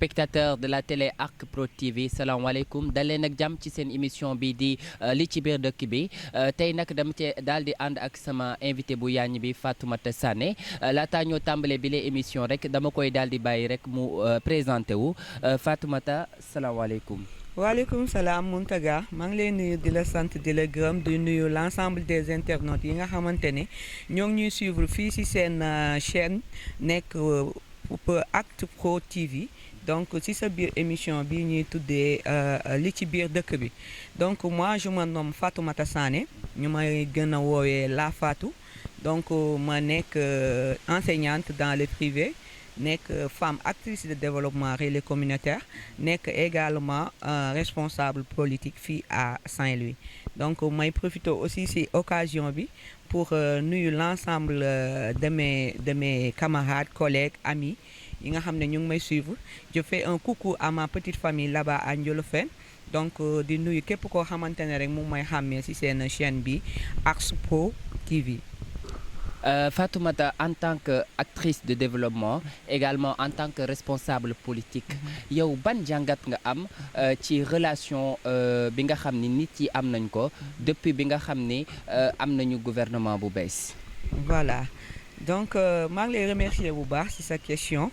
téléspectateurs de la télé Arc Pro TV salaamaaleykum dal leen ak jàmm ci seen émission bi di li ci biir dëkk bi tey nag dama cee daal di ànd ak sama invité bu yaañ bi Fatoumata Sané laataa ñoo tàmbale bi la émission rek dama koy daal di bàyyi rek mu présenté wu Fatoumata salaamaaleykum. waaleykum salaam Mountaga maa ngi lay nuyu di la sant di la gërëm di nuyu l'ensemble des internautes yi nga xamante ne ñoo ngi ñuy suivre fii ci seen chaîne nekk Actu Pro TV donc ci sa biir émission bi ñuy tuddee li ci biir dëkk bi donc moi je me nomme Fatoumata Sané ñu may gën a woowee La Fatou donc ma nekk enseignante dans le privé nekk femme actrice de développement relais communautaire nekk également responsable politique fii à Saint-Louis donc may profité aussi ci occasion bi pour nuyu l'ensemble de mes camarades collègues amis yi nga xam ne ñu ngi may suivre je fais un coucou à ma petite famille là-bas à Ndiolofène donc di nuyu képp koo xamante ne rek mu may xàmmee ci seen chaîne bi Actu Pro TV. Fatoumata en tant que actrice de développement également en tant que responsable politique yow ban jàngat nga am ci relation bi nga xam ni nit yi am nañ ko depuis bi nga xam ni am nañu gouvernement bu bees. Voilà donc maa ngi lay remercier bu baax ci sa question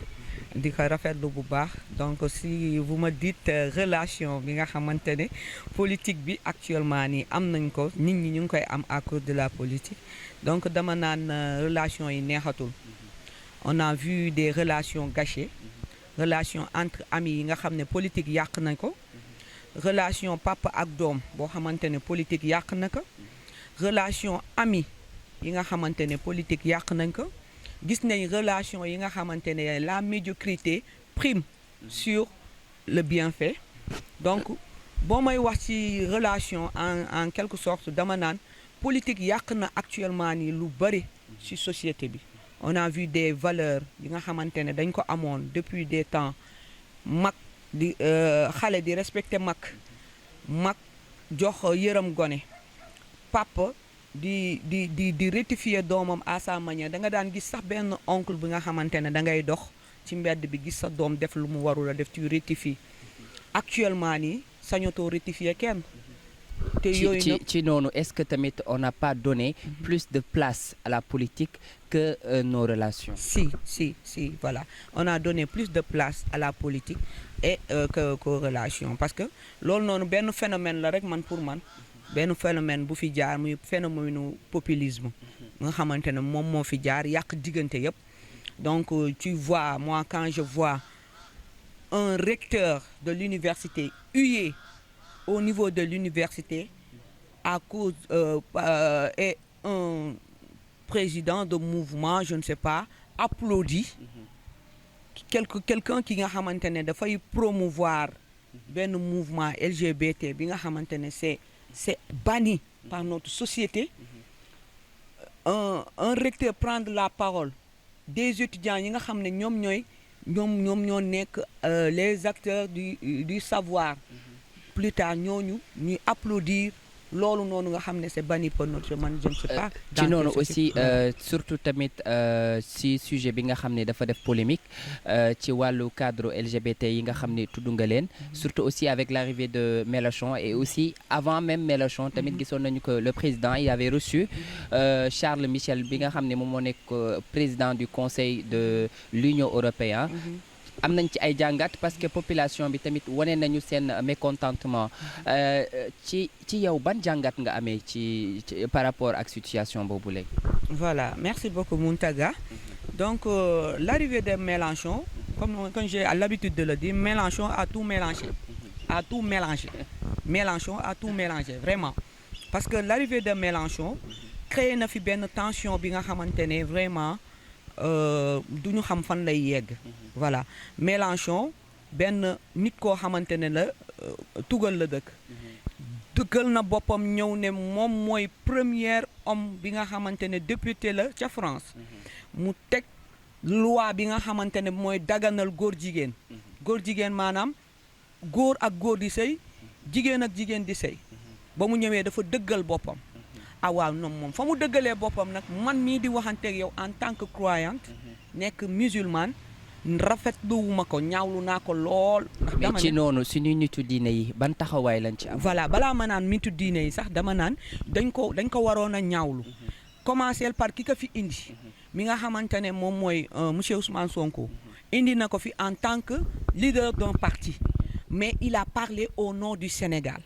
di ko rafetlu bu baax donc si vous me dites relation bi nga xamante ne politique bi actuellement nii am nañ ko nit ñi ñu ngi koy am à cause de la politique donc dama naan relation yi neexatul on a vu des relations gâchées relation entre amis yi nga xam ne politique yàq nañ ko relation papa ak doom boo xamante ne politique yàq na ko relation ami yi nga xamante ne politique yàq nañ ko gis nañ relation yi nga xamante ne la médiocrité prime sur le bienfait donc boo may wax ci relation en quelque sorte dama naan politique yàq na actuellement nii lu bëri ci société bi on a vu des valeurs yi nga xamante ne dañ ko amoon depuis des temps mag di xale di respecter mag jox yërëm gone papa di rectifier doomam à sa manière da nga daan gis sax benn oncle bi nga xamante ne da ngay dox ci mbedd bi gis sa doom def lu mu warul a def tu rectifier actuellement nii sañotoo rectifier kenn. te yooyu ci noonu est-ce que tamit on n'a pas donné plus de place à la politique que nos relations. Si voilà on a donné plus de place à la politique et qu'aux relations parce que loolu noonu benn phénomène la rek man pour man. benn phénomène bu fi jaar muy phénomène populisme nga xamante ne moom moo fi jaar yàq diggante yëpp donc tu vois moi quand je vois un recteur de l'université hué au niveau de l'université à cause et un président de mouvement je ne sais pas applaudi quelqu'un qui nga xamante ne dafay promouvoir benn mouvement LGBT bi nga xamante ne c'est banni par notre société. Un recteur prendre la parole des étudiants yi nga xam ne ñoom ñoo nekk les acteurs du savoir plus tard ñooñu ñuy applaudir loolu noonu nga xam ne c'est banni par notre man je ne sais pas. ci noonu aussi surtout tamit si sujet bi nga xam ne dafa def polémique ci wàllu cadre LGBT yi nga xam ne tudd nga leen surtout aussi avec l'arrivée de Mélenchon et aussi avant même Mélenchon tamit gisoon nañu que le président il avait reçu Charles Michel bi nga xam ne moom moo nekk président du Conseil de l'Union européenne. am nañ ci ay jàngat parce que population bi tamit wane nañu seen mécontentement ci yow ban jàngat nga amee ci par rapport ak situation boobu léegi. Voilà merci beaucoup Mountaga donc l'arrivée de Mélenchon comme j'ai l'habitude de le dire Mélenchon a tout mélangé Mélenchon a tout mélangé vraiment parce que l'arrivée de Mélenchon créé na fi benn tension bi nga xamante ne vraiment du ñu xam fan lay yegg. Voilà Mélenchon benn nit koo xamante ne la tugal la dëggal na boppam ñëw ne moom mooy premier homme bi nga xamante ne député la ca France mu teg loi bi nga xamante ne mooy daganal góor jigéen maanaam góor ak góor di sëy jigéen ak jigéen di sëy ba mu ñëwee dafa dëggal boppam waaw moom fa mu dëggalee boppam nag man mii di waxanteeg yow en tant que croyante nekk musulmane rafetluwuma ko ñaawlu naa ko lool. ndax dama mais ci noonu suñu nitu diine yi ban taxawaay lañ ci am. voilà balaa ma naan nitu diine yi sax dama naan dañ ko waroon a ñaawlu. commencer par ki ko fi indi. mi nga xamante ne moom mooy monsieur Ousmane Sonko. indi na ko fi en tant que leader d'un parti. mais il a parlé au nom du Sénégal.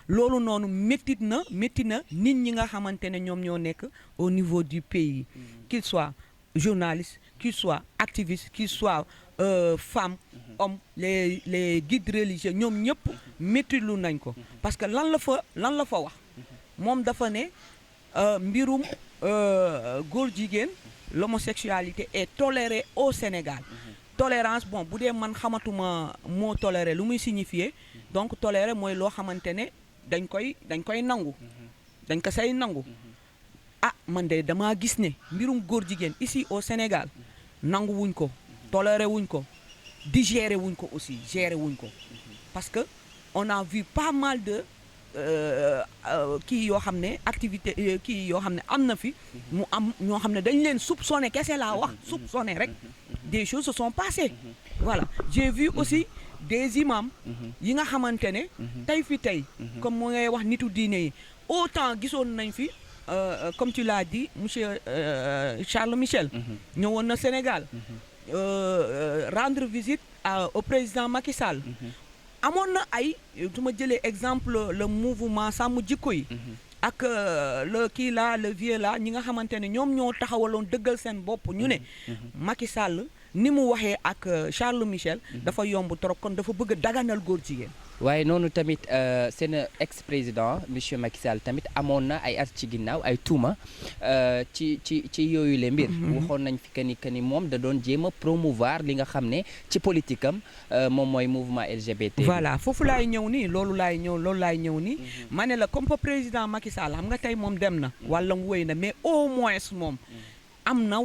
loolu noonu métti na nit ñi nga xamante ne ñoom ñoo nekk au niveau du pays. qu'il soit journaliste qu'il soit activiste qu'il soit femme homme les guides religieux ñoom ñëpp métti lu nañ ko. parce que lan la fa wax moom dafa ne mbirum góor jigéen l'homosexualité est tolérée au Sénégal. tolérance bon bu dee man xamatuma moo toléré lu muy signifier donc toléré mooy loo xamante ne dañ koy nangu dañ ko say nangu ah man de damaa gis ne mbirum góor jigéen ici au Sénégal nangu wuñ ko toléré wuñ ko digéré wuñ ko aussi géré wuñ ko parce que on a vu pas mal de kii yoo xam ne activité kii yoo xam ne am na fi mu am ñoo xam ne dañ leen soupçonné kese laa wax soupçonné rek des choses se sont passées voilà j'ai vu aussi des imams yi nga xamante ne tey comme mu ngay wax nitu diine yi autant gisoon nañ fi comme tu l'as dit monsieur Charles Michel ñëwoon na Sénégal rendre visite au président Macky Sall amoon na ay su ma jëlee exemple le mouvement sàmm jikko yi ak le vieux là ñi nga xamante ne ñoom ñoo taxawaloon dëggal seen bopp ñu ne Macky Sall ni mu waxee ak Charles Michel dafa yomb trop kon dafa bëgg a daganal góor jigéen. waaye noonu tamit seen ex-président monsieur Macky Sall tamit amoon na ay at ci ginnaaw ay tuuma ci yooyu le mbir. waxoon nañ fi que ni moom da doon jéem a promouvoir li nga xam ne ci politique am moom mooy mouvement LGBT. voilà foofu laay ñëw nii loolu laay ñëw nii. ma ne la comme président Macky Sall xam nga tey moom dem na. wàllam wéy na mais au moins moom am na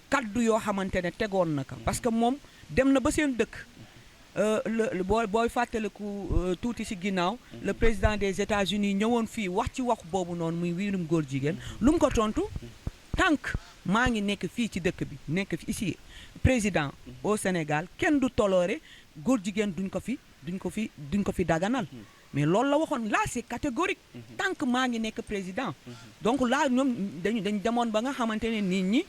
kaddu yoo xamante ne tegoon na ko parce que moom dem na ba seen dëkk. booy fàttaliku tuuti ci ginnaaw le président des États-Unis ñëwoon fii wax ci wax boobu noonu muy wiirum góor jigéen lu mu ko tontu tànk maa ngi nekk fii ci dëkk bi nekk fi ici président au Sénégal kenn du toléré góor jigéen duñ ko fi daganal mais loolu la waxoon là c'est catégorique tant que maa ngi nekk président donc là ñoom dañ demoon ba nga xamante ne nit ñi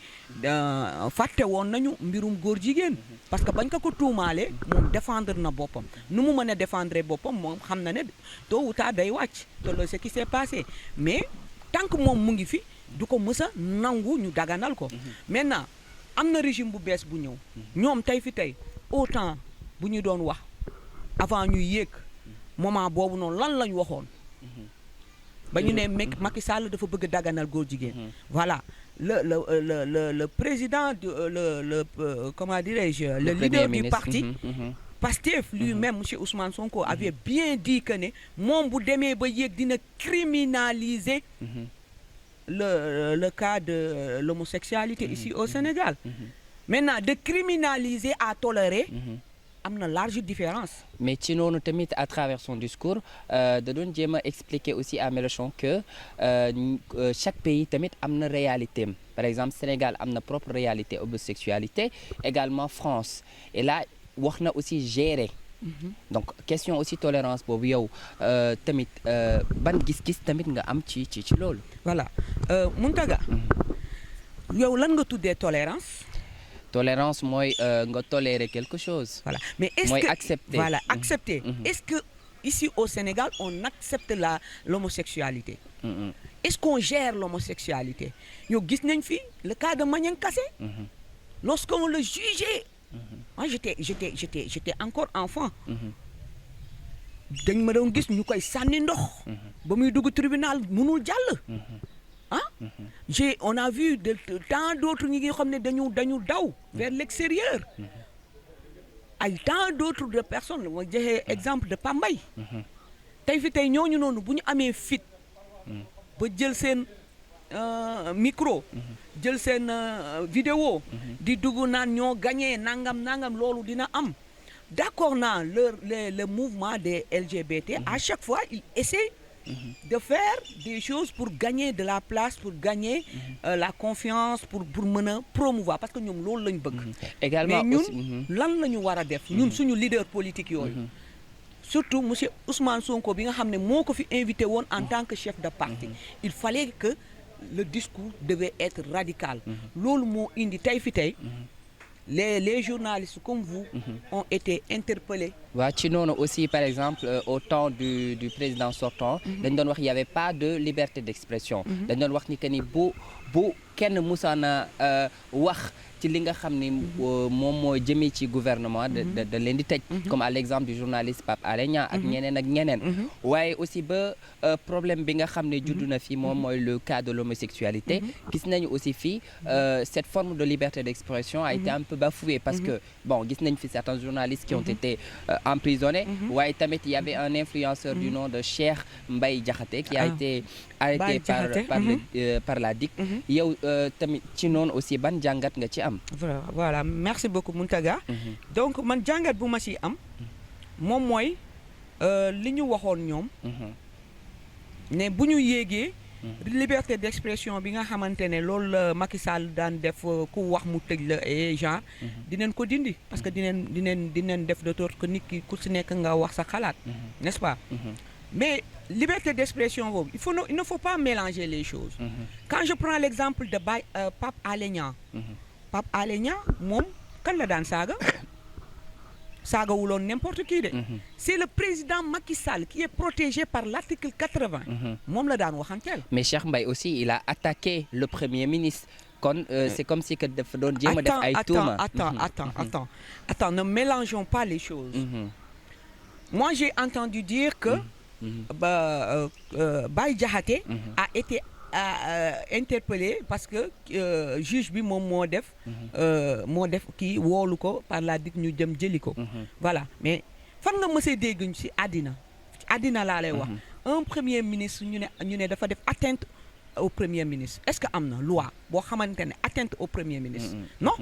fàtte woon nañu mbirum góor jigéen parce que bañ ko tuumaalee moom défendre na boppam nu mu mën a défendre boppam moom xam na ne tôt ou tard day wàcc te loolu ce qui s'est passé mais tant que moom mu ngi fi du ko mës a nangu ñu daganal ko maintenant am na régime bu bees bu ñëw ñoom tey autant bu ñu doon wax avant ñuy yéeg moment boobu noonu lan lañ waxoon ba ñu ne Macky Sall dafa bëgg daganal góor jigéen voilà le président comment dirais-je le leader du parti Pastef lui-même monsieur Ousmane Sonko avait bien dit que ne moom bu demee ba yéeg dina criminaliser le cas de l'homosexualité ici au Sénégal maintenant de criminaliser à tolérer am na large différence. mais ci noonu tamit à travers son discours da doon jéem a expliquer aussi à Mélenchon que chaque pays tamit am na réalité am par exemple Sénégal am na propre réalité homosexualité également France et là wax na aussi gérer. donc question aussi tolérance boobu yow tamit ban gis-gis tamit nga am ci loolu. voilà Mountaga yow lan nga tuddee tolérance. tolérance mooy nga tolérer quelque chose. voilà mais est-ce mooy que accepter. voilà accepter. Est-ce que ici au Sénégal on accepte l'homosexualité. Est-ce qu'on gère l'homosexualité yow gis nañ fi le cas de Maniang Kassé. lorsqu'on le jugeait. moi j'étais encore enfant. dañ ma doon gis ñu koy sànni ndox. ba muy dugg tribunal mënul jàll. on a vu tant d'autres ñi nga xam ne dañu daw vers l'extérieur ay tant d'autres de personnes ma joxe exemple de Pambay tey ñooñu noonu bu ñu amee fit ba jël seen micro jël seen vidéo di dugg naan ñoo gagné nangam loolu dina am d'accord naa le mouvement des LGBT à chaque fois il essaie de faire des choses pour gagner de la place, pour gagner la confiance, pour mën a promouvoir parce que ñoom loolu lañ bëgg. également mais aussi ñun lan la ñu war a def ñun suñu leader politique yooyu. surtout monsieur Ousmane Sonko bi nga xam ne moo ko fi invité woon en tant que chef de parti. il fallait que le discours devait être radical. loolu moo indi tey fi tey. les journalistes comme vous ont été interpellés. waaw ci noonu aussi par exemple au temps du président sortant dañ doon wax il y avait pas de liberté d'expression dañ doon wax ni que ni bu kenn musaana wax ci li nga xam ni moom moo jëmee ci gouvernement da leen di tëj comme à l'exemple du journaliste Pape Alé Niang ak ñeneen waaye aussi ba problème bi nga xam ne juddu na fi moom mooy le cas de l'homosexualité gis nañu aussi fii cette forme de liberté d'expression a été un peu bafouée parce que bon gis nañ fi certains journalistes qui ont été emprisonnés waaye tamit il y avait un influenceur du nom de Cheikh Mbaye Diakhaté qui a été arrêté par la DIC yow tamit ci noonu aussi ban jàngat nga ci am. voilà merci beaucoup Mountaga. donc man jàngat bu ma ci am moom mooy li ñu waxoon ñoom ne bu ñu yéegee liberté d'expression bi nga xamante ne loolu la Macky Sall daan def ku wax mu tëj la et genre dinañ ko dindi parce que dinañ def de sorte que nit ki ku ci nekk nga wax sa xalaat n'est-ce pas mais liberté d'expression boobu il ne faut pas mélanger les choses quand je prends l'exemple de Pape Alé Niang Pape Alé Niang moom kan la daan saagawuloon n'importe qui de c'est le président Macky Sall qui est protégé par l'article 80 moom la daan waxanteel mais Cheikh Mbaye aussi il a attaqué le premier ministre kon c'est comme si que dafa doon jéem a def ay tuuma attends ne mélangeons pas les choses moi j'ai entendu dire que Baye Diakhaté a été interpellé parce que juge bi moom moo def kii woolu ko par la DIC ñu jëm jëli ko voilà mais fan nga mësee dégg ci àddina laa lay wax un premier ministre ñu ne dafa def atteinte au premier ministre est-ce que am na loi boo xamante ne atteinte au premier ministre non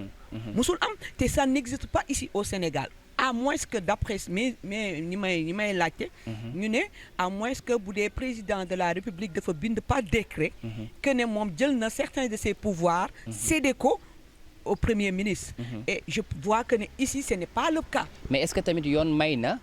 musul am te ça n'existe pas ici au Sénégal à moins que d'après mais ñi may laajte ñu ne à moins que bu dee président de la République dafa bind par décret que ne moom jël na certains de ses pouvoirs cédé ko au premier ministre et je vois que ne ici ce n'est pas le cas mais est-ce que tamit yoon may na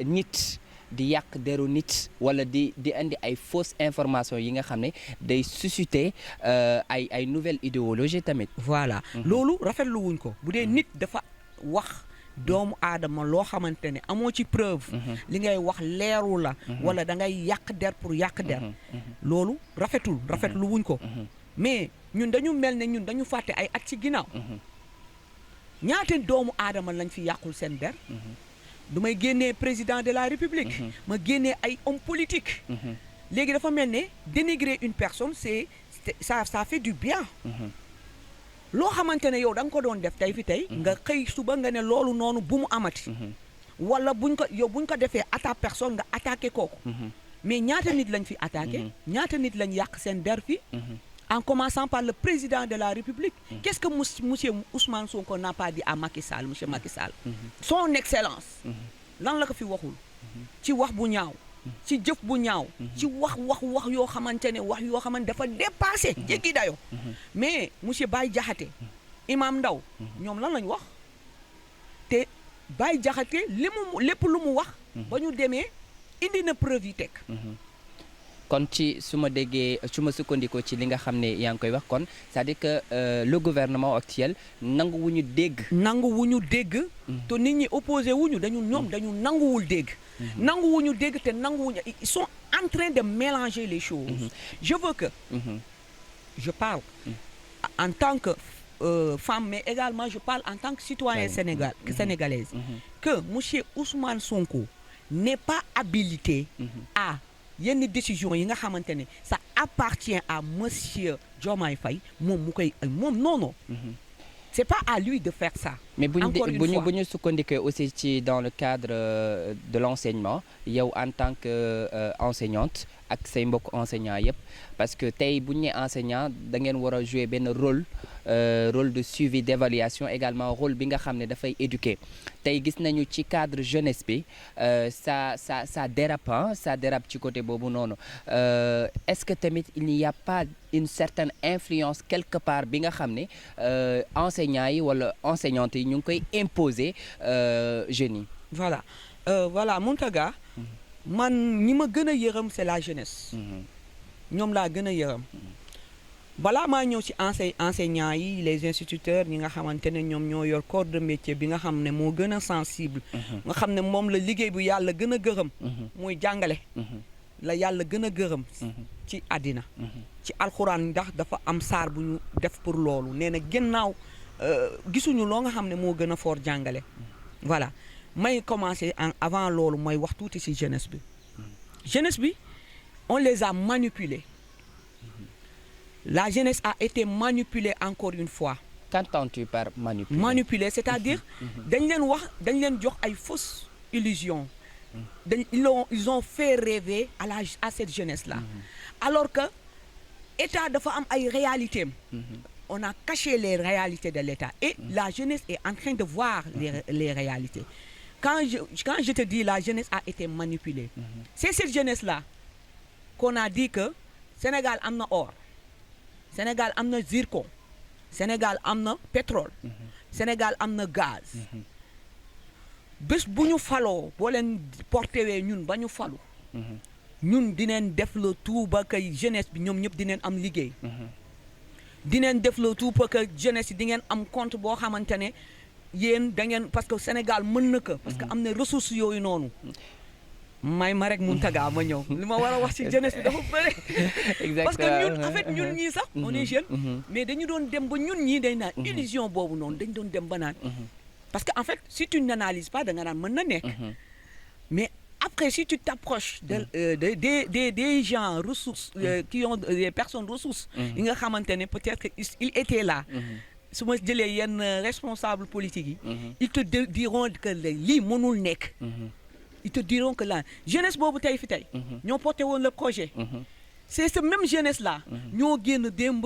nit di yàq deru nit wala di indi ay fausses informations yi nga xam ne day susciter ay nouvelles idéologies tamit voilà loolu rafetlu wuñ ko bu dee nit dafa wax doomu aadama loo xamante ne amoo ci preuve li ngay wax leeru la wala da ngay yàq der pour yàq der loolu rafetlu wuñ ko mais ñun dañu mel ne ñun dañu fàtte ay at ci ginnaaw ñaata doomu aadama lañ fi yàqul seen der du may génnee président de la République ma génnee ay hommes politiques léegi dafa mel ne dénigrer une personne ça fait du bien loo xamante ne yow da nga ko doon def tey fi tey nga xëy suba nga ne loolu noonu bu mu amati wala buñ ko defee à ta personne nga attaqué kooku mais ñaata nit lañ fi attaqué ñaata nit lañ yàq seen der fi en commençant par le président de la République qu'est-ce que monsieur Ousmane Sonko n'a pas dit à Macky Sall monsieur Macky Sall son excellence lan la ko fi waxul ci wax bu ñaaw ci jëf bu ñaaw ci wax yoo xamante ne dafa dépassé jéggi dayo mais monsieur Baye Diakhaté Imam Ndaw ñoom lan lañ wax te Baye Diakhaté lépp lu mu wax ba ñu demee indi na preuve yi teg kon ci su ma sukkandikoo ci li nga xam ne yaa ngi koy wax kon c'est-à-dire que le gouvernement actuel nanguwuñu dégg te nit ñi opposé wuñu dañu nanguwul dégg nanguwuñu dégg te nanguwuñu ils sont en train de mélanger les choses je veux que je parle en tant que femme mais également je parle en tant que citoyen sénégalaise que monsieur Ousmane Sonko n'est pas habilité à yenn décision yi nga xamante ne ça appartient à monsieur Diomaye Faye moom non c'est pas à lui de faire ça. mais bu ñu sukkandikoo aussi dans le cadre de l'enseignement yow en tant que enseignante ak say mbokk enseignant yëpp parce que tey bu ñu nee enseignant da ngeen war a jouer benn rôle de suivi d'évaluation également rôle bi nga xam ne dafay éduquer tey gis nañu ci cadre jeunesse bi ça dérape ci côté boobu noonu est-ce que tamit il n'y a pas une certaine influence quelque part bi nga xam ne enseignants yi wala enseignantes yi ñu ngi koy imposer jeunes yi. Voilà Mountaga man ñi ma gën a yërëm c'est la jeunesse. ñoom laa gën a yërëm. balaa maa ñëw ci enseignants yi les instituteurs ñi nga xamante ne ñoom ñoo yor corps de métier bi nga xam ne moo gën a sensible. nga xam ne moom la liggéey bu yàlla gën a gërëm. muy jàngale. la yàlla gën a gërëm. ci àddina. ci alxuraan ndax dafa am saar bu ñu def pour loolu nee na gannaaw gisuñu loo nga xam ne moo gën a fort jàngale. voilà may commencer avant loolu mooy wax tuuti ci jeunesse bi. jeunesse bi on les a manipulés. La jeunesse a été manipulée encore une fois. Qu'entends-tu par manipuler? Manipuler, c'est-à-dire dañ leen jox ay fausses illusions. Ils ont fait rêver à cette jeunesse-là. Alors que État dafa am ay réalités. On a caché les réalités de l'État et la jeunesse est en train de voir les réalités. Quand je te dis la jeunesse a été manipulée, c'est cette jeunesse-là qu'on a dit que Sénégal am na or. Sénégal am na zircon. Sénégal am na pétrole. Sénégal am na gaz. bés bu ñu faloo boo leen portewee ñun ba ñu falu. ñun dineen def le tout ba kay jeunesse bi ñoom ñëpp dineen am liggéey. dineen def le tout ba que jeunesse yi di ngeen am compte boo xamante ne yéen da ngeen parce que Sénégal mën na ko. parce que am na ressources yooyu noonu. may ma rek Mountaga ma ñëw li ma war a wax ci jeunesse bi dafa bëri. exactement parce que ñun en fait ñun ñii sax. on est jeune. mais dañu doon dem ba ñun ñii day naan illusion boobu noonu dañu doon dem ba naan. parce que en fait si tu n'analyses pas da nga naan mën na nekk. mais après si tu t'approches des gens ressources qui ont des personnes ressources. yi nga xamante ne peut-être ils étaient là. su ma jëlee yenn responsable politique yi. ils te diront que lii mënul nekk. Ils te diront que la jeunesse boobu tey fi tey. ñoo porté woon le projet. C'est ce même jeunesse là. ñoo génn démb.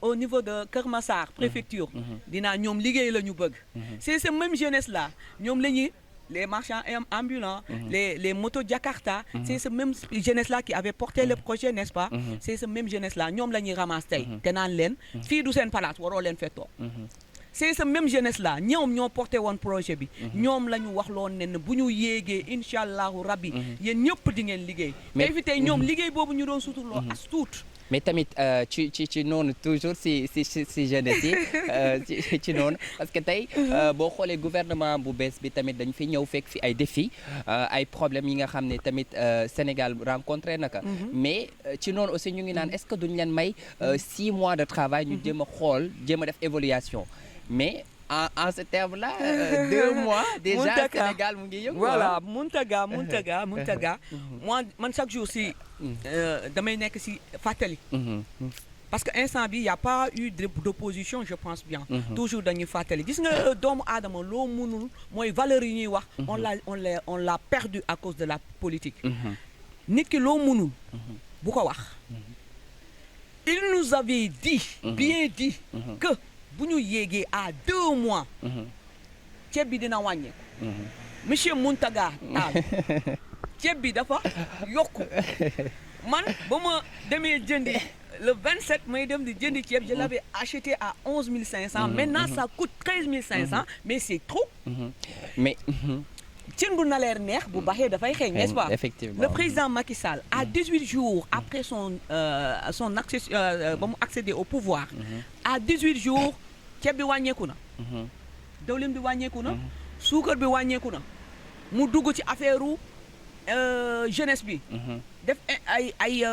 Au niveau de Kër Massar préfecture. dinaa ñoom liggéey la ñu bëgg. C'est ce même jeunesse là ñoom la ñuy les marchands ambulants. les motos Jakarta. C'est ce même jeunesse là qui avait porté le projet n'est-ce pas. C'est ce même jeunesse là ñoom la ñuy ramasse tey. te naan leen fii du seen palaas waroo leen fee toog. C'est ce même jeunesse là ñoom ñoo porté woon projet bi. ñoom la ñu wax loon ne bu ñu yéegee incha allahu rabbi. yéen ñëpp di ngeen liggéey. mais fi tey ñoom liggéey boobu ñu doon suturloo as tuut. mais tamit ci noonu toujours si jeunesse yi ci noonu parce que tey boo xoolee gouvernement bu bees bi tamit dañ fi ñëw fekk fi ay défis ay problèmes yi nga xam ne tamit Sénégal rencontré naka mais ci noonu aussi ñu ngi naan est-ce que duñ leen may 6 mois de travail ñu jéem a xool jéem a def évaluation mais en ce terme-là 2 mois déjà Mountaga, Sénégal mu ngi yëngu. voilà Mountaga moi man chaque jour si damay nekk si fàttali. parce que instant bi y a pas eu d'opposition je pense bien. toujours dañuy fàttali gis nga doomu aadama loo mënul mooy valeurs yi ñuy wax. on l'a perdu à cause de la politique. nit ki loo mënul. bu ko wax. il nous avait dit. bien dit que. bu ñu yéegee à 2 mois. ceeb bi dina wàññeeku. monsieur Mountaga Tall ceeb bi dafa yokku man ba ma demee jëndi le 27 may dem di jëndi ceeb je l'avais acheté à 11 500. maintenant ça coûte 13 500. mais c'est trop. mais. cin bu na leer neex bu baxee dafay xeeñ n'est-ce pas. effectivement le président Macky Sall à 18 jours après son accès ba mu accéder au pouvoir. à 18 jours ceeb bi wàññeeku na. dawlin bi wàññeeku na. suukar bi wàññeeku na. mu dugg ci affaire jeunesse bi. def ay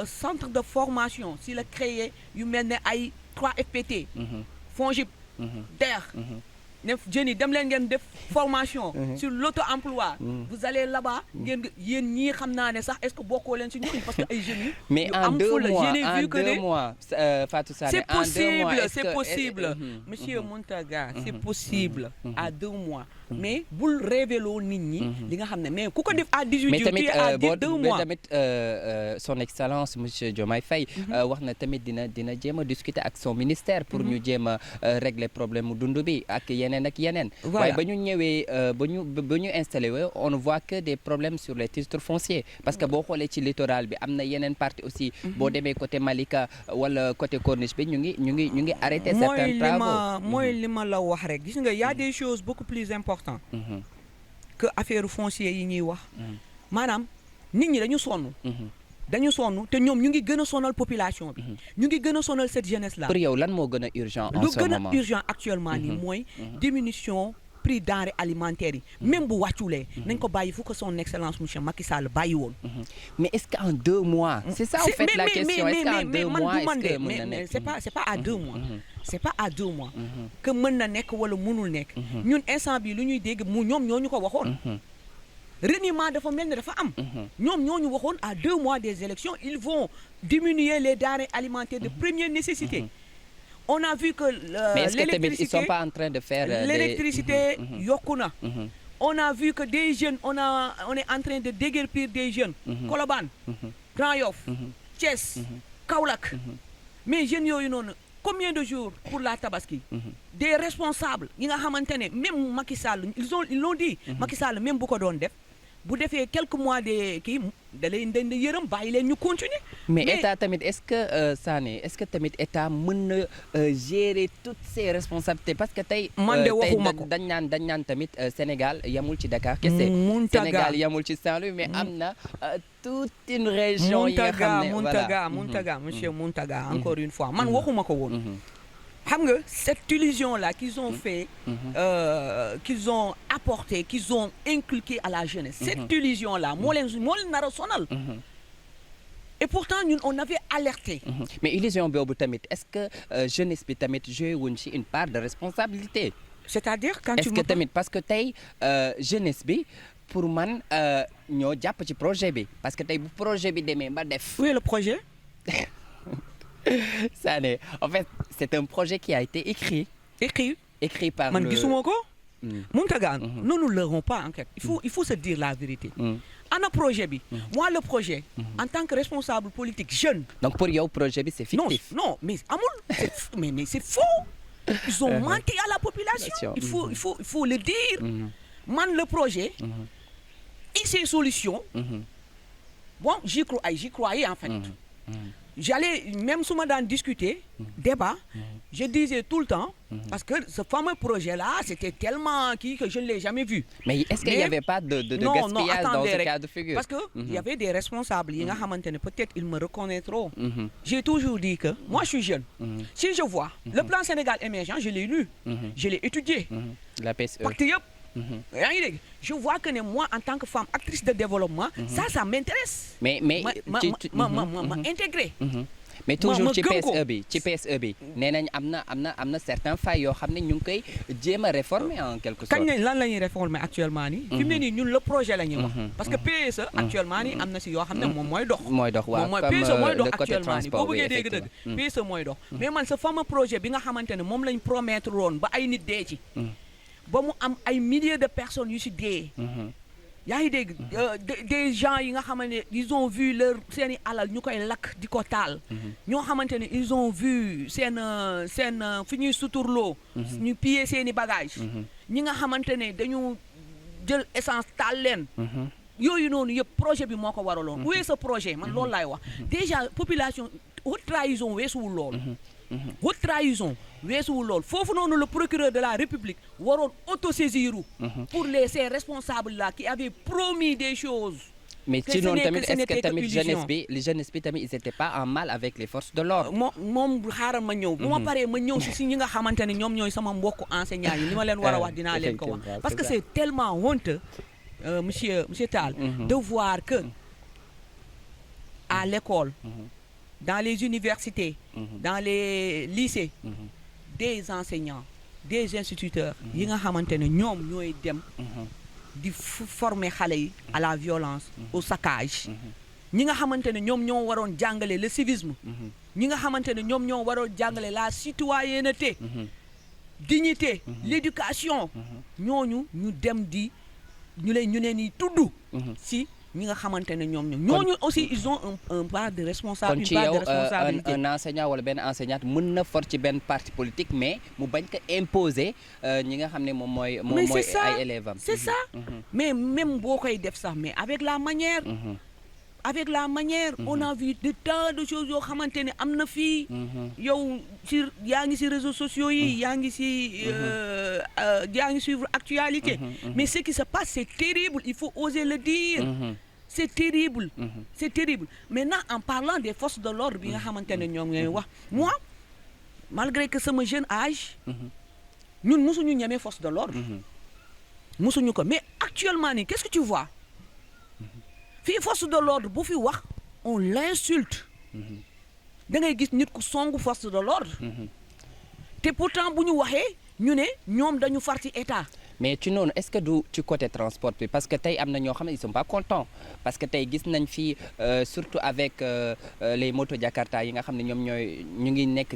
centre de formation si la créé yu mel ne ay 3FPT. FONGIP. DER. ne jeunes yi dem leen ngeen def formation. sur l'auto-emploi. vous allez là-bas ngeen yéen ñii xam naa ne sax est-ce que bokkoo leen ci ñun parce que ay jeunes yi. mais en 2 mois Fatou Sané c'est possible monsieur Mountaga c'est possible à 2 mois mais bul révélo nit ñi li nga xam ne mais ku ko def à 18 mais jours tamit tu es à 2 mois tamit son excellence monsieur Diomaye Faye wax na tamit dina jéem a discuter ak son ministère pour ñu jéem a régler problème mu dund bi ak yeneen waaye ba ñu ñëwee ba ñu installé woo on ne voit que des problèmes sur les titres fonciers parce que boo xoolee ci littoral bi am na yeneen partie aussi boo demee côté Malika wala côté Corniche bi ñu ngi arrêté certains travaux mooy li ma la wax rek gis nga y a des choses beaucoup plus importantes que affaire foncier yi ñuy wax maanaam nit ñi dañu sonn te ñoom ñu ngi gën a sonal population bi ñu ngi gën a sonal cette jeunesse là. pour yow lan moo gën a urgent en ce moment lu gën a urgent actuellement nii mooy diminution prix denrées alimentaires yi même bu wàcculee nañ ko bàyyi fu ko son excellence monsieur Macky Sall bàyyi woon. mais est-ce qu'en 2 mois. c'est ça en fait la question est-ce qu'en 2 mois est-ce que mën na nekk c'est pas à 2 mois. c'est pas à 2 mois. que mën na nekk wala mënul nekk. ñun instant bi lu ñuy dégg ñoom ñoo ñu ko waxoon. reniement dafa mel ne dafa am. ñoom ñoo ñu waxoon à 2 mois des élections ils vont diminuer les denrées alimentaires de première nécessité. On a vu que mais est-ce que tamit ils sont pas en train de faire l'électricité yokku na. On a vu que des jeunes on est en train de déguerpir des jeunes. Colobane, Grand Yoff, Thiès, Kaolack. Mais jeunes yooyu noonu combien de jours pour la Tabaski. Des responsables yi nga xamante ne même Macky Sall ils l'ont dit. Macky Sall même bu ko doon def. bu defee quelques mois de kii da lay yërëm bàyyi leen ñu continuer. mais état tamit est-ce que Sané est-ce que tamit état mën na gérer toutes ces responsabilités parce que tey. man de waxuma ko dañ naan tamit Sénégal yamul ci Dakar kese. Sénégal yamul ci Saint-Louis mais am na toute une région. yi nga xam ne voilà Mountaga monsieur Mountaga encore une fois man waxuma ko woon. xam nga cette illusion là qu'ils ont fait qu'ils ont apporté qu'ils ont inculqué à la jeunesse cette illusion là moo leen nar a sonal et pourtant ñun on avait alerté mais illusion boobu tamit est-ce que jeunesse bi tamit joué wuñ ci une part de responsabilité c'est-à-dire quand est-ce que tamit parce que tey jeunesse bi pour man ñoo jàpp ci projet bi parce que tey bu projet bi demee ba def où est le projet Sané en fait c'est un projet qui a été écrit par man gisuma ko Mountaga nous ne leurrons pas en fait il faut se dire la vérité ana projet bi moi le projet en tant que responsable politique jeune donc pour yow projet bi c'est fictif non mais amul mais c'est faux ils ont menti à la population il faut le dire man le projet et ses solutions bon j'y croyais en fait j'allais même su ma daan discuter débat je disais tout le temps parce que ce fameux projet là c'était tellement que je ne l'ai jamais vu. Mais est-ce qu'il n'y avait pas de gaspillage dans ce cas de figure? Parce que il y avait des responsables yi nga xamante ne peut-être ils me reconnaîtront. J'ai toujours dit que moi je suis jeune. Si je vois le plan Sénégal émergent je l'ai lu. Je l'ai étudié. La PSE. yaa ngi dégg je vois que ne moi en tant que femme actrice de développement ça m'intéresse mais ma intégré mais toujours ci PSE bi nee nañ am na certains failles yoo xam ne ñu ngi koy jéem a réformer en quelque sorte. kañ nañ lan la ñuy réformer actuellement nii fi mu ne nii ñun le projet la ñuy wax parce que PSE actuellement nii am na si yoo xam ne moom mooy dox waaw mooy PSE mooy dox actuellement nii boo bëggee dégg dëgg PSE mooy dox mais man ce fameux projet bi nga xamante ne moom lañ promettre woon ba ay nit dee ci ba mu am ay milliers de personnes yu ci dee yaa ngi dégg des gens yi nga xamante ne ils ont vu leur seeni alal ñu koy lakk di ko taal ñoo xamante ne ils ont vu seen fi ñuy suturloo ñu piller seeni bagage ñi nga xamante ne dañu jël essence taal leen yooyu noonu yëpp projet bi moo ko waraloon où est ce projet man loolu laay wax déjà population haute trahison weesuwul loolu haute trahison weesuwul lool foofu noonu le procureur de la République waroon autosaisir pour ces responsables là qui avaient promis des choses. mais ci noonu tamit est-ce que tamit jeunesse bi tamit ils étaient pas en mal avec les forces de l'ordre. moom xaaral ma ñëw. bu ma paree ma ñëw si ñi nga xamante ne ñoom ñooy sama mbokku enseignants yi li ma leen war a wax dinaa leen ko wax. parce que c'est tellement honteux monsieur Tall. de voir que à l'école. dans les universités, dans les lycées, des enseignants, des instituteurs, yi nga xamante ne ñoom ñooy dem di former xale yi à la violence, au saccage. ñi nga xamante ne ñoom ñoo waroon jàngale le civisme. ñi nga xamante ne ñoom ñoo waroon jàngale la citoyenneté. dignité l'éducation ñooñu ñu dem di ñu leen di tudd si ñi nga xamante ne ñooñu aussi ils ont un part de responsable kon ci yow un enseignant wala benn enseignante mën na for ci benn parti politique mais mu bañ ko imposer ñi nga xam ne moom mooy ay élèves am c'est ça mais même boo koy def sax mais avec la manière on a vu de tas de choses yoo xamante ne am na fii yow yaa ngi si réseaux sociaux yi yaa ngi suivre actualité mais ce qui se passe c'est terrible il faut oser le dire c'est terrible c'est terrible maintenant en parlant des forces de l'ordre bi nga xamante ne ñoom ñooy wax moi malgré que sama jeune âge ñun mosuñu ñemee force de l'ordre mosuñu ko mais actuellement nii qu'est-ce que tu vois fii force de l'ordre bu fi wax on l'insulte da ngay gis nit ku songu force de l'ordre te pourtant bu ñu waxee ñu ne ñoom dañu far ci état mais ci noonu est-ce que du ci côté transport bi parce que tey am na ñoo xam ne ils sont pas contents parce que tey gis nañ fii surtout avec les motos Jakarta yi nga xam ne ñoom ñu ngi nekk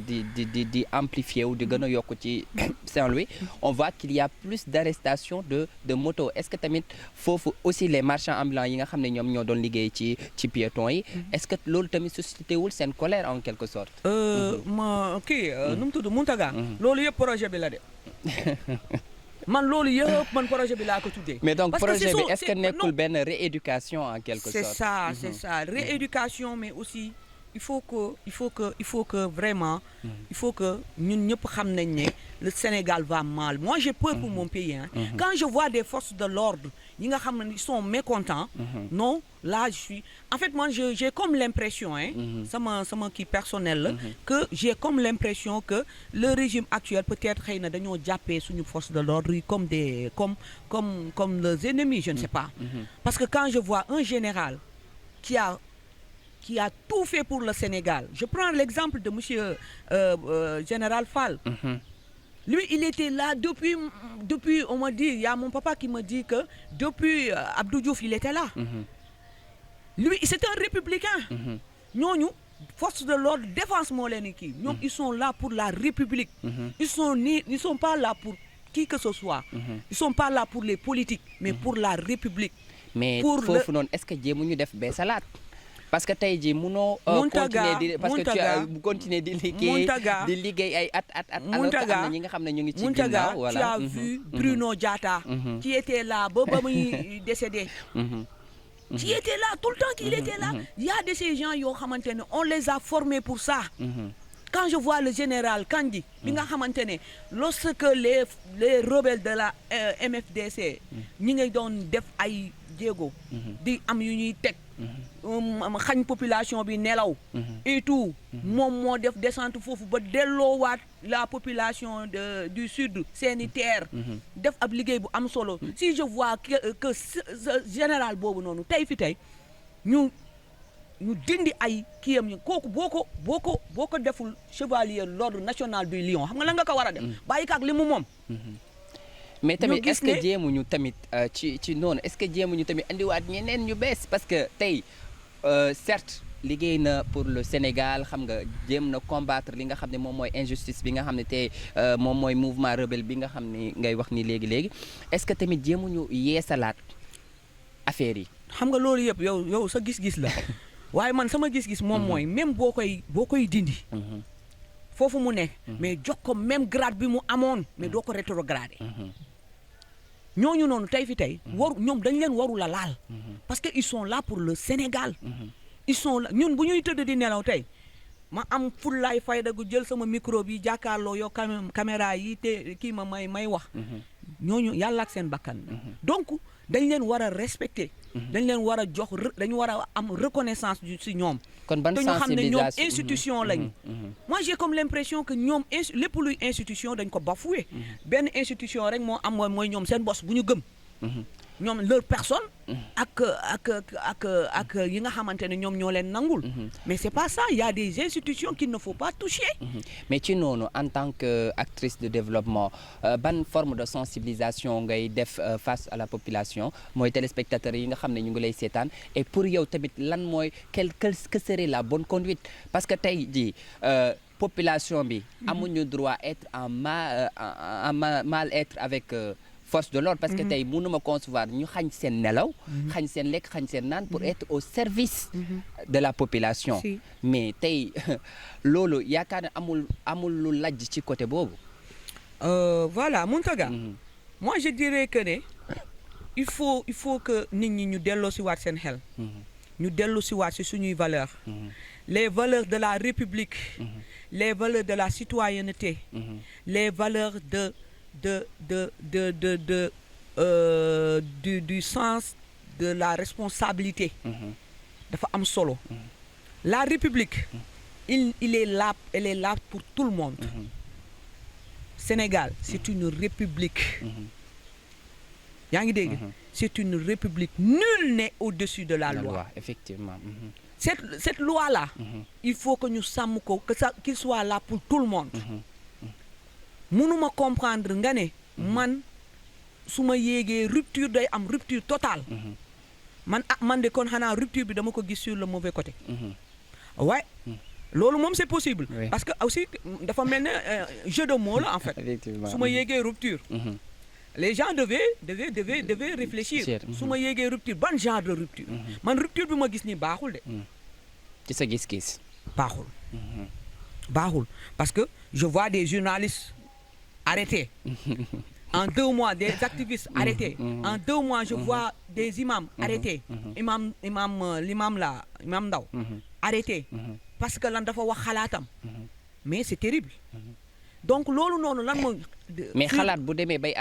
di amplifier wu di gën a yokk ci Saint-Louis on voit qu'il y a plus d'arrestations de motos est-ce que tamit foofu aussi les marchands ambulants yi nga xam ne ñoom ñoo doon liggéey ci piétons yi est-ce que loolu tamit suscité wul seen colère en quelque sorte ma kii nu mu tudd Mountaga loolu yëpp projet bi la de man loolu yëpp man projet bi laa ko tuddee. mais donc projet bi est-ce que nekkul benn rééducation en quelque sorte. c'est ça rééducation mais aussi il faut que vraiment il faut que ñun ñëpp xam nañ ne le Sénégal va mal moi j'ai peur pour mon pays quand je vois des forces de l'ordre yi nga xam ne ils sont mécontents non là je suis en fait moi j'ai comme l'impression sama kii personnel la que j'ai comme l'impression que le régime actuel peut-être xëy na dañoo jàppee suñu force de l'ordre yi comme comme les ennemis je ne sais pas parce que quand je vois un général qui a tout fait pour le Sénégal je prends l'exemple de monsieur général Fall lui il était là depuis on m'a dit il y a mon papa qui me dit que depuis Abdou Diouf il était là lui c'est un républicain ñooñu force de l'ordre défense moo leen kii ñoom ils sont là pour la République ils sont pas là pour qui que ce soit ils sont pas là pour les politiques mais pour la République mais foofu noonu est-ce que jéemuñu def bee salaat parce que tey jii munoo continuer di parce que tu continuer di liggéey ay at alors que am na ñi nga xam ne ñu ngi ci ginnaaw voilà tu as vu Bruno Diatta qui était là ba muy décédé qui était là tout le temps qu'il était là il y a de ces gens yoo xamante ne on les a formés pour ça quand je vois le général Kandji bi nga xamante ne lorsque les rebelles de la MFDC ñi ngay doon def ay jéego di am yu ñuy teg xañ population bi nelaw et tout moom moo def descente foofu ba delloowaat la population du sud seeni terre def ab liggéey bu am solo si je vois que général boobu noonu tey fi tey ñu dindi ay kiyam kooku boo ko deful chevalier l'ordre national du lion xam nga la nga ko war a def bàyyi kaak li mu moom mais tamit est-ce que jéemuñu tamit ci noonu est-ce que jéemuñu tamit andiwaat ñeneen ñu bees parce que tey certes liggéey na pour le Sénégal xam nga jéem na combattre li nga xam ne moom mooy injustice bi nga xam ne tey moom mooy mouvement rebelle bi nga xam ne ngay wax ni léegi est-ce que tamit jéemuñu yeesalaat affaire yi. xam nga loolu yëpp yow sa gis-gis la waaye man sama gis-gis moom mooy même boo koy dindi. foofu mu ne. mais jox ko même grade bi mu amoon mais doo ko rétrogradé. ñooñu noonu tey fi tey ñoom dañ leen warul a laal parce que ils sont là pour le Sénégal ils sont là ñun bu ñuy tëdd di nelaw tey ma am fullaay fayda gu jël sama micro bi jàkkaarloo yow caméra yi te kii ma may wax ñooñu yàlla ak seen bakkan donc dañ leen war a respecter dañ leen war a jox dañu war a am reconnaissance ci ñoom kon ban te ñu xam ne ñoom sensibilisation institution lañ moi j'ai comme l'impression que ñoom lépp luy institution dañ ko bafoué benn institution rek moo am mooy ñoom seen bos bu ñu gëm ñoom leur personne ak yi nga xamante ne ñoom ñoo leen nangul mais c'est pas ça il y a des institutions qu'il ne faut pas toucher mais ci noonu en tant que actrice de développement ban forme de sensibilisation ngay def face à la population mooy téléspectateurs yi nga xam ne ñu ngi lay seetaan et pour yow tamit lan mooy que serait la bonne conduite parce que tey jii population bi amuñu droit être mal-être avec force de l'ordre parce que tey mënuma concevoir ñu xañ seen nelaw xañ seen lekk xañ seen naan pour être au service de la population mais tey loolu yaakaar ne amul lu lajj ci côté boobu voilà Mountaga moi je dirais que ne il faut que nit ñi ñu delloo si waat seen xel ñu dellu si waat si suñuy valeurs les valeurs de la République les valeurs de la citoyenneté les valeurs du sens de la responsabilité dafa am solo la République elle est là pour tout le monde Sénégal c'est une république yaa ngi dégg c'est une république nul n'est au-dessus de la loi effectivement cette loi là il faut que ñu sàmm ko qu'il soit là pour tout le monde mënuma comprendre nga ne man su ma yéegee rupture day am rupture totale man de kon xanaa rupture bi dama ko gis sur le mauvais côté ouais loolu moom c'est possible parce que aussi dafa mel ne jeu de mots la en fait su ma yéegee rupture les gens devaient réfléchir su ma yéegee rupture ban genre de rupture man rupture bi ma gis nii baaxul de ci sa gis-gis baaxul parce que je vois des journalistes arrêtés en 2 mois des activistes arrêtés en 2 mois je vois des imams arrêtés imam Ndaw arrêté parce que lan dafa wax xalaatam mais c'est terrible donc loolu noonu lan mooy mais xalaat bu demee bay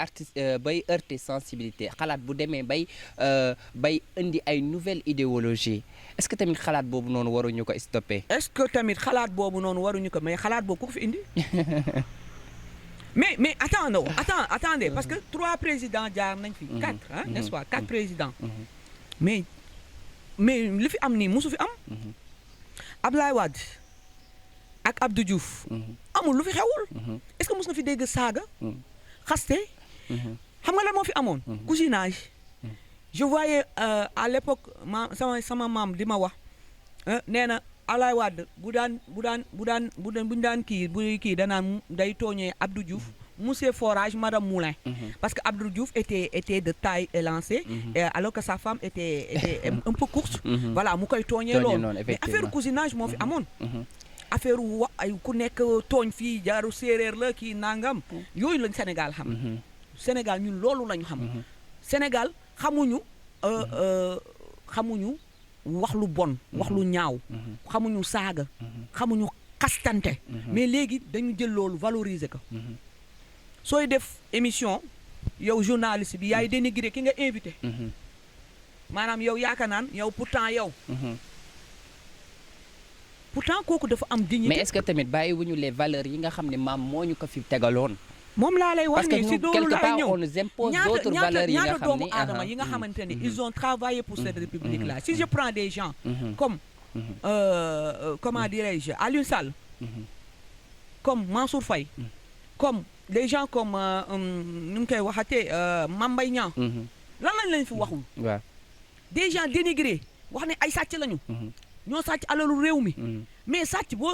bay heurter sensibilité xalaat bu demee bay indi ay nouvelle idéologie est-ce que tamit xalaat boobu noonu waruñu ko stopper est-ce que tamit xalaat boobu noonu waruñu ko mais xalaat boobu ku ko fi indi mais attendez parce que 3 présidents jaar nañ fi 4 n'est-ce pas 4 présidents mais li fi am nii musu fi am Abdoulaye Wade ak Abdou Diouf amul lu fi xewul est-ce que mos nga fi dégg saaga xaste xam nga lan moo fi amoon cousinage je voyais à l'époque sama maam di ma wax nee na Abdoulaye Wade buñ daan kii danaan day tooñee Abdou Diouf monsieur Forage madame Moulin parce que Abdou Diouf était de taille élancée alors que sa femme était un peu courte voilà mu koy tooñee loolu mais affaire cousinage moo fi amoon affaire ay ku nekk tooñ fii jaaru séeréer la kii nangam yooyu lañ Sénégal xam Sénégal ñun loolu lañu xam Sénégal xamuñu wax lu bon wax lu ñaaw xamuñu saaga xamuñu xastante mais léegi dañu jël loolu valoriser ko sooy def émission yow journaliste bi yaay dénigré ki nga invité maanaam yow yaakaar naan yow pourtant kooku dafa am dignité mais est-ce que tamit bàyyiwuñu les valeurs yi nga xam ne maam moo ñu ko fi tegaloon moom laa lay wax ni si loolu laay ñëw on nous impose d'autres valeurs yi nga xam doomu aadama yi nga xamante ne ils ont travaillé pour cette république là si je prends des gens comme comment dirais-je Aliou Sall comme Mansour Faye comme des gens comme nu mu koy waxatee Mame Mbaye Niang lan lañ fi waxul waaw des gens dénigrés wax ne ay sàcc lañu ñoo sàcc alalu réew mi mais sàcc bu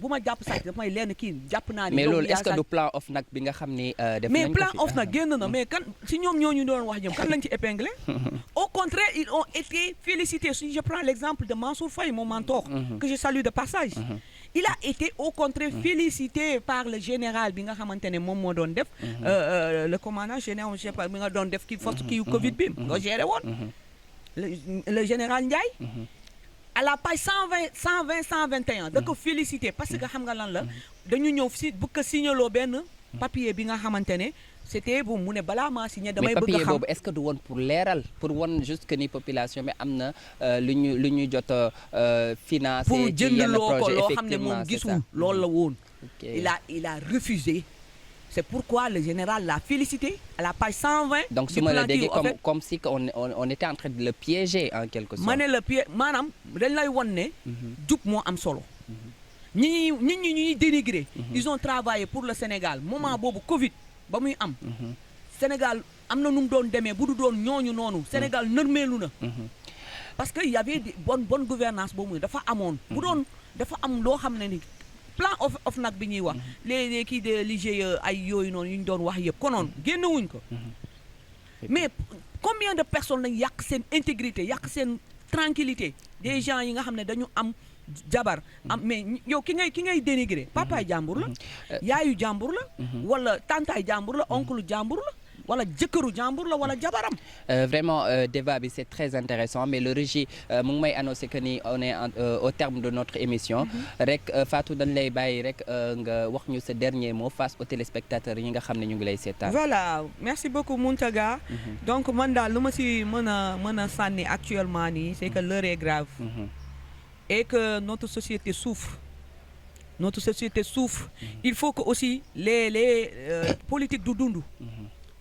ma jàpp sàcc dafa may lenn kii jàpp naa ni mais loolu est-ce que du plan OFNAC bi nga xam ni def nañ ko mais plan OFNAC génn na mais kan si ñoom ñooñu doon wax ñoom kan lañ ci épinglé au contraire ils ont été félicités si je prends l'exemple de Mansour Faye mon mentor que je salue de passage il a été au contraire félicité par le général bi nga xamante ne moom moo doon def le commandant général je sais pas bi nga doon def kii force kii Covid bi nga géré woon le général Ndiaye à la page 121 da ko félicité parce que xam nga lan la dañu ñëw si bu ko signaloo benn papier bi nga xamante ne c'était bu mu ne balaa maa signé damay bëgg a xam mais papier boobu est-ce que du woon pour leeral pour won juste que ni population bi am na lu ñu jot a financé pour ci yenn jëndloo ko projet loo xam ne moom gisul loolu la woon il a refusé c'est pourquoi le général l'a félicité à la page 120 donc su ma la déggee comme si on était en train de le piéger en quelque sorte ma ne la piège maanaam dañ lay won ne jub moo am solo ñi ñuy dénigrer ils ont travaillé pour le Sénégal moment boobu Covid ba muy am Sénégal am na nu mu doon demee bu du doon ñooñu noonu Sénégal nërmeelu na parce que y avait bonne gouvernance boobu dafa amoon bu doon dafa am loo xam ne ni plan of nag bi ñuy wax les kii de l'IGE ay yooyu noonu yu ñu doon wax yëpp konoon génnewuñ ko mais combien de personnes lañ yàq seen intégrité yàq seen tranquillité des gens yi nga xam ne dañu am jabar am mais yow ki ngay dénigrer papaay jàmbur la yaayu jàmbur la wala tantaay jàmbur la oncle jàmbur la wala jëkkëru jàmbur la wala jabaram. Vraiment débat bi c'est très intéressant mais le régie mu ngi may annoncé que ni on est au terme de notre émission rek Fatou dañ lay bàyyi rek nga wax ñu sa dernier mot face aux téléspectateurs yi nga xam ne ñu ngi lay seetaan. Voilà merci beaucoup Mountaga. Donc man daal lu ma si mën a sànni actuellement nii c'est que l'heure est grave. Et que notre société souffre. Il faut que aussi les politiques du dund.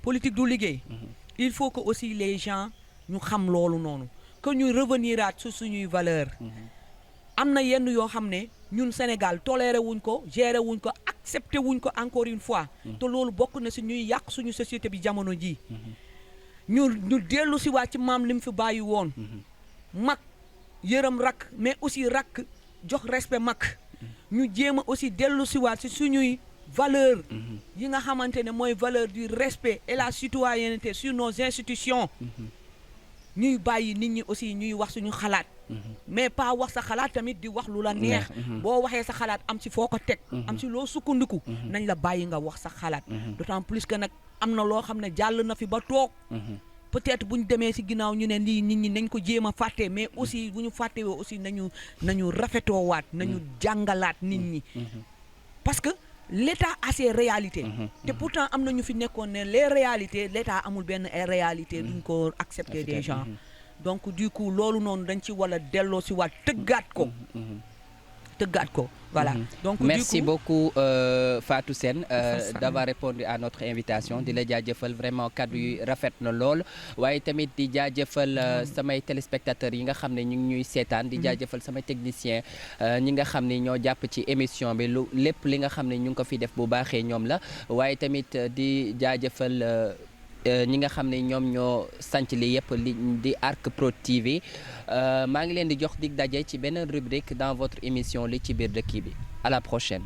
politique du liggéey. Il faut que aussi les gens ñu xam loolu noonu que ñu reveniraat su suñuy valeur am na yenn yoo xam ne ñun Sénégal toléré wuñ ko géré wuñ ko accepté wuñ ko encore une fois te loolu bokk na si ñuy yàq suñu société bi jamono ji ñu dellu si waat ci maam li mu fi bàyyi woon mag yërëm rakk mais aussi rakk jox respect mag ñu jéem a aussi dellu si waat si suñuy valeur yi nga xamante ne mooy valeur du respect et la citoyenneté sur nos institutions ñuy bàyyi nit ñi aussi ñuy wax suñu xalaat mais pas wax sa xalaat tamit di wax lu la neex boo waxee sa xalaat am ci foo ko teg am ci loo sukkandiku nañ la bàyyi nga wax sa xalaat d'autant plus que nag am na loo xam ne jàll na fi ba toog peut-être bu ñu demee ci ginnaaw ñu ne lii nit ñi nañ ko jéem a fàtte mais aussi bu ñu fàttewee aussi nañu rafetoowaat nañu jàngalaat nit ñi parce que l'État a ses réalités te pourtant am na ñu fi nekkoon ne les réalités l'État amul benn réalité duñ ko accepter des gens donc du coup loolu noonu dañ ci wala delloo si waat tëggaat ko voilà donc merci beaucoup Fatou Sène d'avoir répondu à notre invitation di la jaajëfal vraiment kaddu yi rafet na lool waaye tamit di jaajëfal samay téléspectateurs yi nga xam ne ñu ngi ñuy seetaan di jaajëfal samay technicien ñi nga xam ne ñoo jàpp ci émission bi lu lépp li nga xam ne ñu ngi ko fi def bu baaxee ñoom la waaye tamit di jaajëfal ñi nga xam ne ñoom ñoo sanc li yëpp li di Arc Prod TV maa ngi leen di jox dig daje ci beneen rubrique dans votre émission li ci biir dëkk bi à la prochaine.